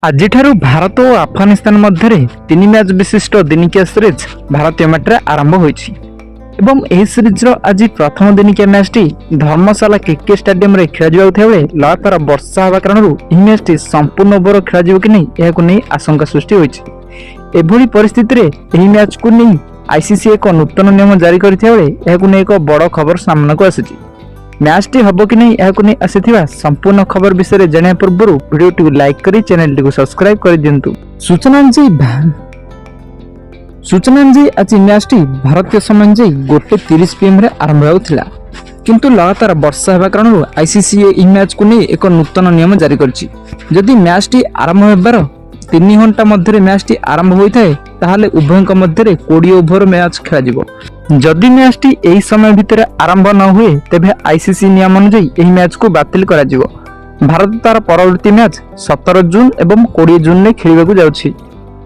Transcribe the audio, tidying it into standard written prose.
ଆଜିଠାରୁ ଭାରତ ଓ ଆଫଗାନିସ୍ତାନ ମଧ୍ୟରେ 3 ମ୍ୟାଚ୍ ବିଶିଷ୍ଟ ଦିନିକିଆ ସିରିଜ୍ ଭାରତୀୟ ମାଟିରେ ଆରମ୍ଭ ହୋଇଛି ଏବଂ ଏହି ସିରିଜ୍ର ଆଜି ପ୍ରଥମ ଦିନିକିଆ ମ୍ୟାଚ୍ଟି ଧର୍ମଶାଳା କ୍ରିକେଟ୍ ଷ୍ଟାଡିୟମରେ ଖେଳାଯିବାକୁ ଥିବାବେଳେ ଲଗାତାର ବର୍ଷା ହେବା କାରଣରୁ ଏହି ମ୍ୟାଚ୍ଟି ସମ୍ପୂର୍ଣ୍ଣ ଓଭର ଖେଳାଯିବ କି ନାହିଁ ଏହାକୁ ନେଇ ଆଶଙ୍କା ସୃଷ୍ଟି ହୋଇଛି। ଏଭଳି ପରିସ୍ଥିତିରେ ଏହି ମ୍ୟାଚ୍କୁ ନେଇ ଆଇସିସି ଏକ ନୂତନ ନିୟମ ଜାରି କରିଥିବା ବେଳେ ଏହାକୁ ନେଇ ଏକ ବଡ଼ ଖବର ସାମ୍ନାକୁ ଆସିଛି। ମ୍ୟାଚ୍ଟି ହେବ କି ନାହିଁ ଏହାକୁ ନେଇ ଆସିଥିବା ସମ୍ପୂର୍ଣ୍ଣ ଖବର ବିଷୟରେ ଜାଣିବା ପୂର୍ବରୁ ଭିଡ଼ିଓଟିକୁ ଲାଇକ୍ କରି ଚ୍ୟାନେଲଟିକୁ ସବସ୍କ୍ରାଇବ୍ କରିଦିଅନ୍ତୁ। ସୂଚନା ଅନୁଯାୟୀ ଆଜି ମ୍ୟାଚ୍ଟି ଭାରତୀୟ ସମୟ ଅନୁଯାୟୀ 1:30 PM ଆରମ୍ଭ ହେଉଥିଲା, କିନ୍ତୁ ଲଗାତାର ବର୍ଷା ହେବା କାରଣରୁ ଆଇସିସି ଏହି ମ୍ୟାଚ୍କୁ ନେଇ ଏକ ନୂତନ ନିୟମ ଜାରି କରିଛି। ଯଦି ମ୍ୟାଚ୍ଟି ଆରମ୍ଭ ହେବାର 3 ଘଣ୍ଟା ମଧ୍ୟରେ ମ୍ୟାଚ୍ଟି ଆରମ୍ଭ ହୋଇଥାଏ ତାହେଲେ ଉଭୟଙ୍କ ମଧ୍ୟରେ 20 ଓଭର ମ୍ୟାଚ୍ ଖେଳାଯିବ। ଯଦି ମ୍ୟାଚ୍ଟି ଏହି ସମୟ ଭିତରେ ଆରମ୍ଭ ନ ହୁଏ ତେବେ ଆଇସିସି ନିୟମ ଅନୁଯାୟୀ ଏହି ମ୍ୟାଚ୍କୁ ବାତିଲ କରାଯିବ। ଭାରତ ତାର ପରବର୍ତ୍ତୀ ମ୍ୟାଚ୍ 17 ଜୁନ୍ ଏବଂ 20 ଜୁନ୍ରେ ଖେଳିବାକୁ ଯାଉଛି।